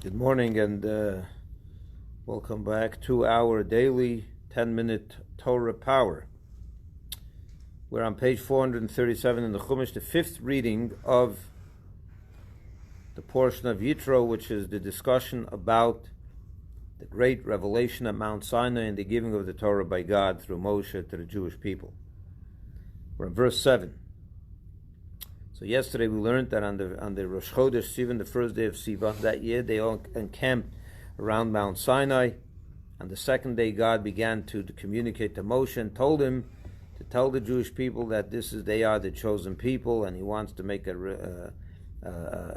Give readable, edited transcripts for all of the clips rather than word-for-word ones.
Good morning and welcome back to our daily 10-minute Torah Power. We're on page 437 in the Chumash, the fifth reading of the portion of Yitro, which is the discussion about the great revelation at Mount Sinai and the giving of the Torah by God through Moshe to the Jewish people. We're in verse 7. So yesterday we learned that on the Rosh Chodesh Sivan, the first day of Sivan, that year they all encamped around Mount Sinai. On the second day, God began to communicate to Moshe and told him to tell the Jewish people that they are the chosen people, and he wants to make a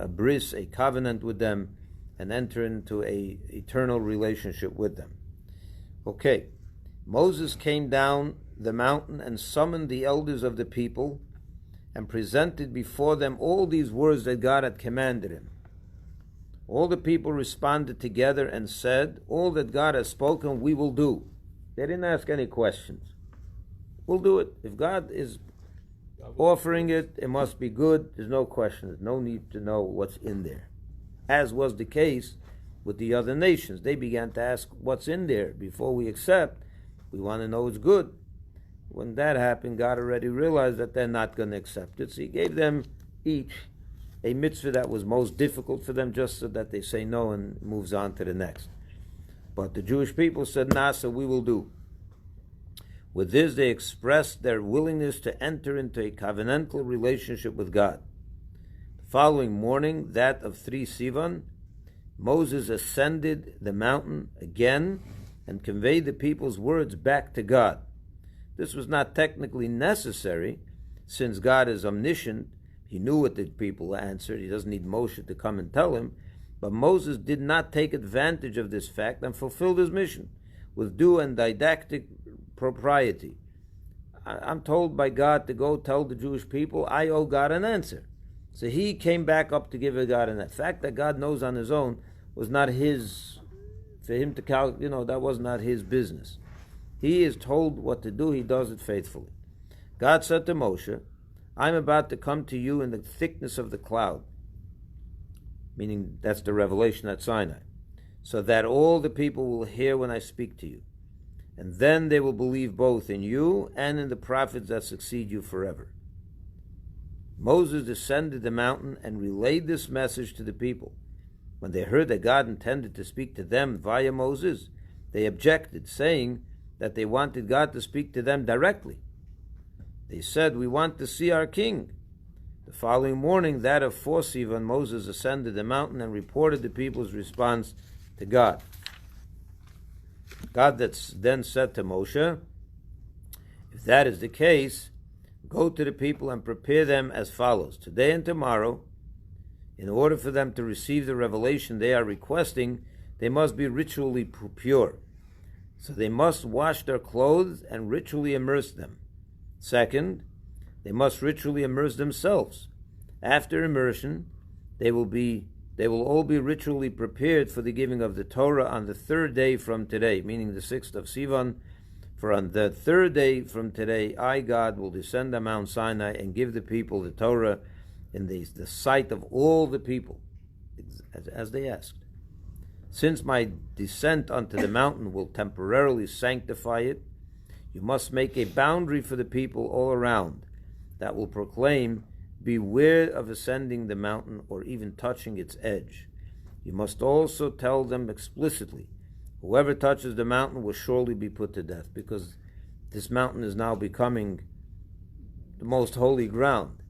bris, a covenant with them, and enter into a eternal relationship with them. Okay, Moses came down the mountain and summoned the elders of the people and presented before them all these words that God had commanded him. All the people responded together and said, "All that God has spoken, we will do." They didn't ask any questions. We'll do it. If God is offering it, it must be good. There's no question. There's no need to know what's in there. As was the case with the other nations. They began to ask, what's in there? Before we accept, we want to know it's good. When that happened, God already realized that they're not going to accept it. So he gave them each a mitzvah that was most difficult for them, just so that they say no and moves on to the next. But the Jewish people said, "Nah, so we will do." With this, they expressed their willingness to enter into a covenantal relationship with God. The following morning, that of 3 Sivan, Moses ascended the mountain again and conveyed the people's words back to God. This was not technically necessary, since God is omniscient. He knew what the people answered. He doesn't need Moshe to come and tell him. But Moses did not take advantage of this fact and fulfilled his mission with due and didactic propriety. I'm told by God to go tell the Jewish people, I owe God an answer. So he came back up to give God an answer. The fact that God knows on his own was not his, for him to that was not his business. He is told what to do, he does it faithfully. God said to Moshe, I'm about to come to you in the thickness of the cloud, meaning that's the revelation at Sinai, so that all the people will hear when I speak to you. And then they will believe both in you and in the prophets that succeed you forever. Moses descended the mountain and relayed this message to the people. When they heard that God intended to speak to them via Moses, they objected, saying that they wanted God to speak to them directly. They said, we want to see our king. The following morning, that of 4 Sivan, Moses ascended the mountain and reported the people's response to God. God then said to Moshe, if that is the case, go to the people and prepare them as follows. Today and tomorrow, in order for them to receive the revelation they are requesting, they must be ritually pure. So they must wash their clothes and ritually immerse them. Second, they must ritually immerse themselves. After immersion, they will all be ritually prepared for the giving of the Torah on the third day from today, meaning the 6th of Sivan. For on the third day from today, I, God, will descend on Mount Sinai and give the people the Torah in the sight of all the people, as they asked. Since my descent onto the mountain will temporarily sanctify it, you must make a boundary for the people all around that will proclaim, beware of ascending the mountain or even touching its edge. You must also tell them explicitly, whoever touches the mountain will surely be put to death, because this mountain is now becoming the most holy ground,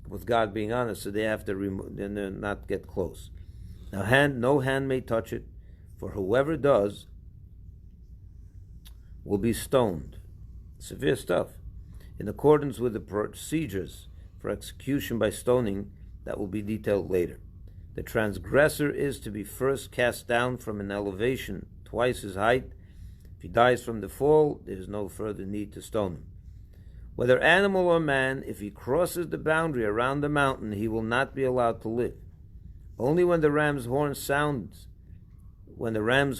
with God being honest, so they have to not get close. Now, no hand may touch it, for whoever does will be stoned. Severe stuff. In accordance with the procedures for execution by stoning that will be detailed later. The transgressor is to be first cast down from an elevation twice his height. If he dies from the fall, there is no further need to stone him. Whether animal or man, if he crosses the boundary around the mountain, he will not be allowed to live. Only when the ram's horn sounds, in other words,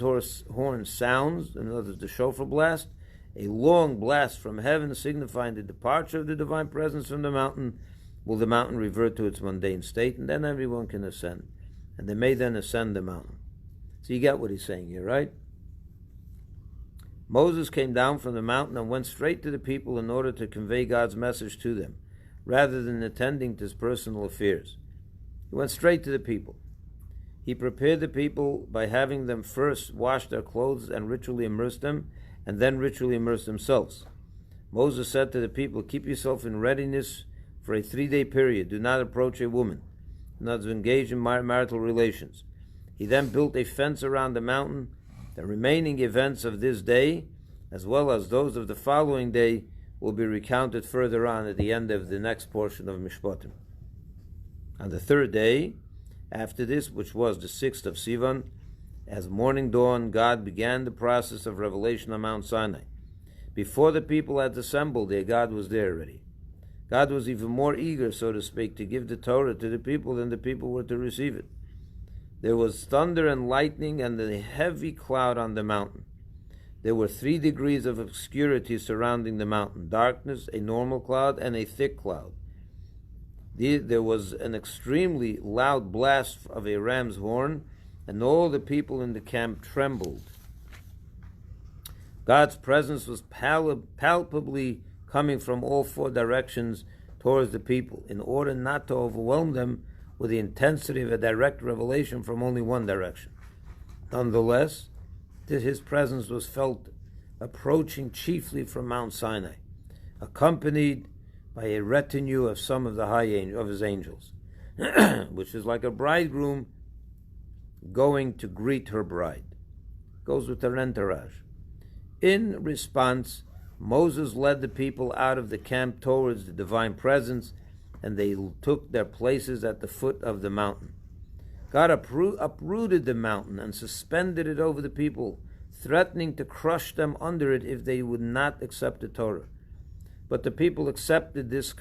the shofar blast, a long blast from heaven signifying the departure of the divine presence from the mountain, will the mountain revert to its mundane state, and then everyone can ascend. And they may then ascend the mountain. So you get what he's saying here, right? Moses came down from the mountain and went straight to the people in order to convey God's message to them, rather than attending to his personal affairs. He went straight to the people. He prepared the people by having them first wash their clothes and ritually immerse them, and then ritually immerse themselves. Moses said to the people, "Keep yourself in readiness for a 3-day period. Do not approach a woman. Do not engage in marital relations." He then built a fence around the mountain. The remaining events of this day, as well as those of the following day, will be recounted further on at the end of the next portion of Mishpatim. On the 3rd day, after this, which was the 6th of Sivan, as morning dawned, God began the process of revelation on Mount Sinai. Before the people had assembled there, God was there already. God was even more eager, so to speak, to give the Torah to the people than the people were to receive it. There was thunder and lightning and a heavy cloud on the mountain. There were 3 degrees of obscurity surrounding the mountain: darkness, a normal cloud, and a thick cloud. There was an extremely loud blast of a ram's horn, and all the people in the camp trembled. God's presence was palpably coming from all 4 directions towards the people, in order not to overwhelm them with the intensity of a direct revelation from only one direction. Nonetheless, his presence was felt approaching chiefly from Mount Sinai, accompanied by a retinue of some of his angels, which is like a bridegroom going to greet her bride. Goes with her entourage. In response, Moses led the people out of the camp towards the divine presence, and they took their places at the foot of the mountain. God uprooted the mountain and suspended it over the people, threatening to crush them under it if they would not accept the Torah. But the people accepted this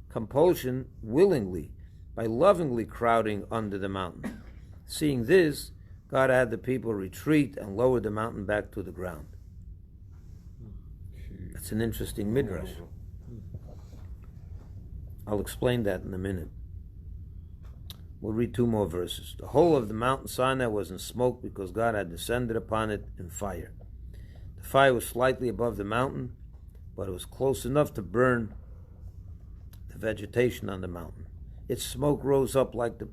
compulsion willingly by lovingly crowding under the mountain. Seeing this, God had the people retreat and lower the mountain back to the ground. That's an interesting midrash. I'll explain that in a minute. We'll read 2 more verses. The whole of the mountain Sinai was in smoke because God had descended upon it in fire. The fire was slightly above the mountain, but it was close enough to burn the vegetation on the mountain. Its smoke rose up like the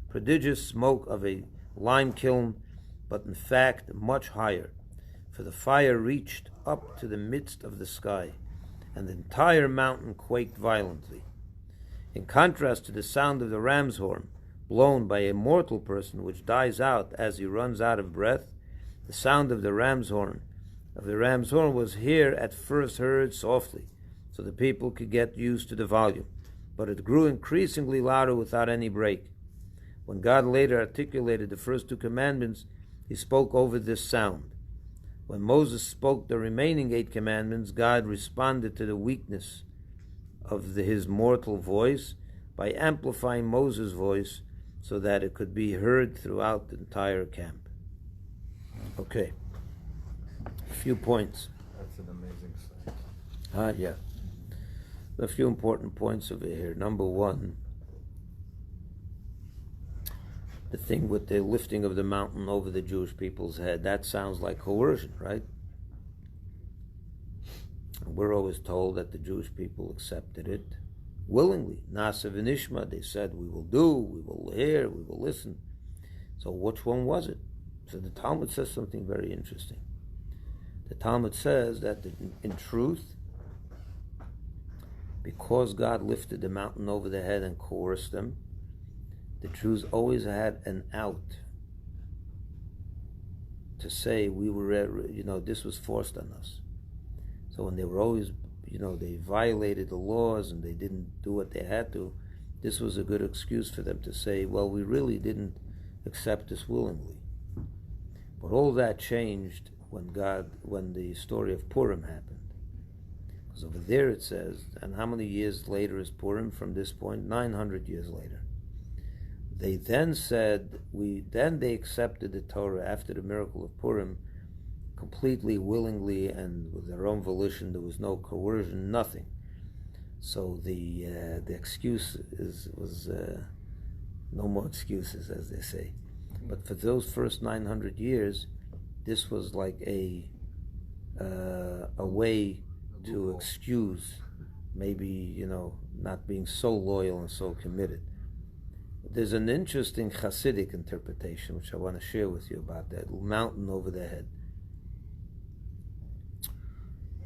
prodigious smoke of a lime kiln, but in fact much higher, for the fire reached up to the midst of the sky, and the entire mountain quaked violently. In contrast to the sound of the ram's horn, blown by a mortal person, which dies out as he runs out of breath, the sound of the ram's horn was here at first heard softly, so the people could get used to the volume, but it grew increasingly louder without any break. When God later articulated the first 2 commandments, he spoke over this sound. When Moses spoke the remaining 8 commandments, God responded to the weakness of his mortal voice by amplifying Moses' voice so that it could be heard throughout the entire camp. Okay. A few points. That's an amazing sight. Yeah. A few important points over here. Number 1, the thing with the lifting of the mountain over the Jewish people's head, that sounds like coercion, right? We're always told that the Jewish people accepted it willingly. Nasa v'nishma, they said, we will do, we will hear, we will listen. So which one was it? So the Talmud says something very interesting. The Talmud says that in truth, because God lifted the mountain over their head and coerced them, the Jews always had an out to say we were, this was forced on us. So when they were always, they violated the laws and they didn't do what they had to, this was a good excuse for them to say, well, we really didn't accept this willingly. But all that changed when the story of Purim happened. Because over there it says, and how many years later is Purim from this point? 900 years later. They then said, they accepted the Torah after the miracle of Purim completely, willingly, and with their own volition. There was no coercion, nothing. So the excuse was No more excuses, as they say. But for those first 900 years, this was like a way to excuse maybe, not being so loyal and so committed. There's an interesting Hasidic interpretation, which I want to share with you about that mountain over their head.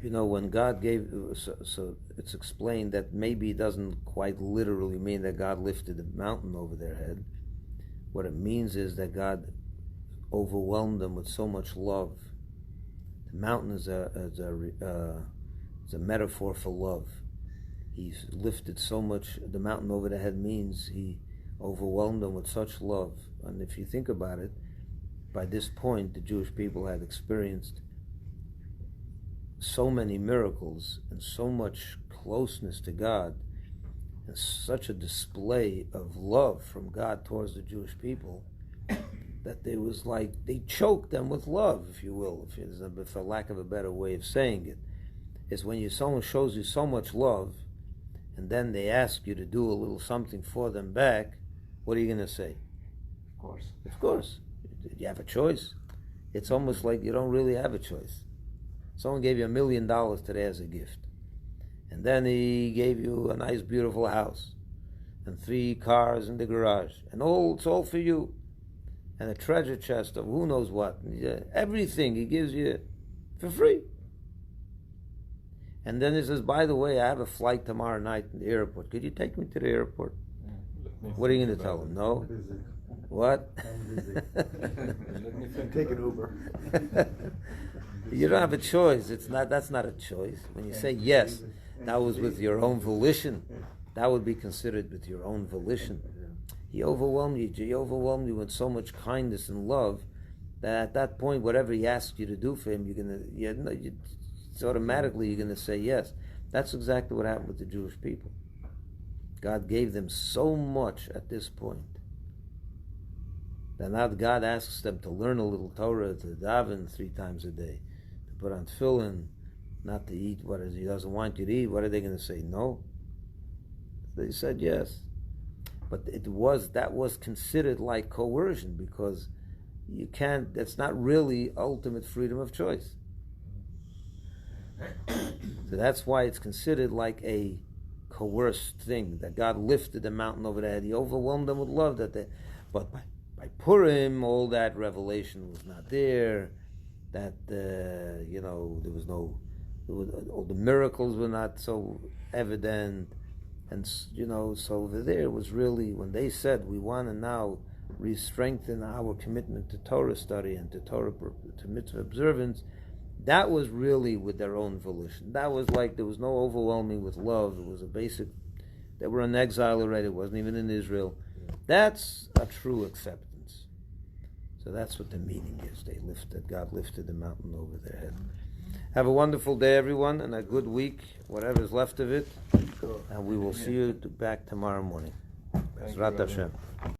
When God gave, so it's explained that maybe it doesn't quite literally mean that God lifted the mountain over their head. What it means is that God overwhelmed them with so much love. The mountain is a metaphor for love. He's lifted so much. The mountain over their head means He overwhelmed them with such love. And if you think about it, by this point, the Jewish people had experienced so many miracles and so much closeness to God and such a display of love from God towards the Jewish people that they was like, they choked them with love, if you will, for lack of a better way of saying it. Is when someone shows you so much love and then they ask you to do a little something for them back, what are you going to say? Of course. Of course. You have a choice. It's almost like you don't really have a choice. Someone gave you $1 million today as a gift. And then he gave you a nice, beautiful house. And 3 cars in the garage. And it's all for you. And a treasure chest of who knows what. Everything he gives you for free. And then he says, by the way, I have a flight tomorrow night in the airport. Could you take me to the airport? What are you going to tell him? No? What? I'm busy. Take an Uber. You don't have a choice. That's not a choice. When you say yes, that was with your own volition. That would be considered with your own volition. He overwhelmed you. He overwhelmed you with so much kindness and love that at that point, whatever he asked you to do for him, automatically you're going to say yes. That's exactly what happened with the Jewish people. God gave them so much at this point that now God asks them to learn a little Torah, to daven 3 times a day, to put on tefillin, not to eat what He doesn't want you to eat. What are they going to say? No. They said yes. But that was considered like coercion, because that's not really ultimate freedom of choice. So that's why it's considered like a coerced thing, that God lifted the mountain over their head. He overwhelmed them with love. But by Purim, all that revelation was not there. That there was all the miracles were not so evident, and so over there was really when they said we want to now re-strengthen our commitment to Torah study and to mitzvah observance. That was really with their own volition. That was like there was no overwhelming with love. It was a basic. They were in exile already. It wasn't even in Israel. That's a true acceptance. So that's what the meaning is. God lifted the mountain over their head. Have a wonderful day, everyone, and a good week, whatever's left of it. And we will see you back tomorrow morning. Bezrat Hashem.